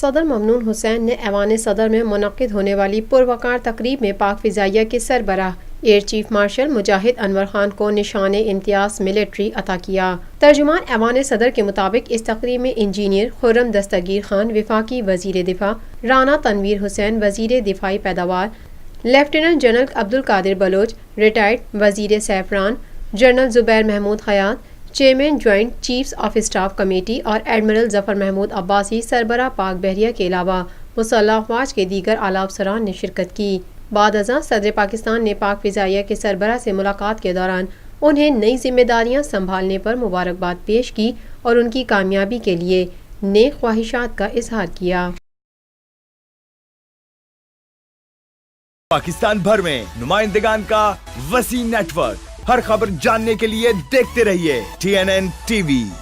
صدر ممنون حسین نے ایوان صدر میں منعقد ہونے والی پروقار تقریب میں پاک فضائیہ کے سربراہ ایئر چیف مارشل مجاہد انور خان کو نشان امتیاز ملٹری عطا کیا۔ ترجمان ایوان صدر کے مطابق اس تقریب میں انجینئر خرم دستگیر خان وفاقی وزیر دفاع، رانا تنویر حسین وزیر دفاعی پیداوار، lieutenant general Abdul Qadir Baloch retired وزیر SAFRON, general Zubair Mahmood Hayat chairman joint chiefs of staff committee اور ایڈمرل ظفر محمود عباسی سربراہ پاک بحریہ کے علاوہ مسلح افواج کے دیگر اعلی افسران نے شرکت کی۔ بعد ازاں صدر پاکستان نے پاک فضائیہ کے سربراہ سے ملاقات کے دوران انہیں نئی ذمہ داریاں سنبھالنے پر مبارکباد پیش کی اور ان کی کامیابی کے لیے نیک خواہشات کا اظہار کیا۔ پاکستان بھر میں نمائندگان کا وسیع نیٹ ورک، ہر خبر جاننے کے لیے دیکھتے رہیے TNN TV۔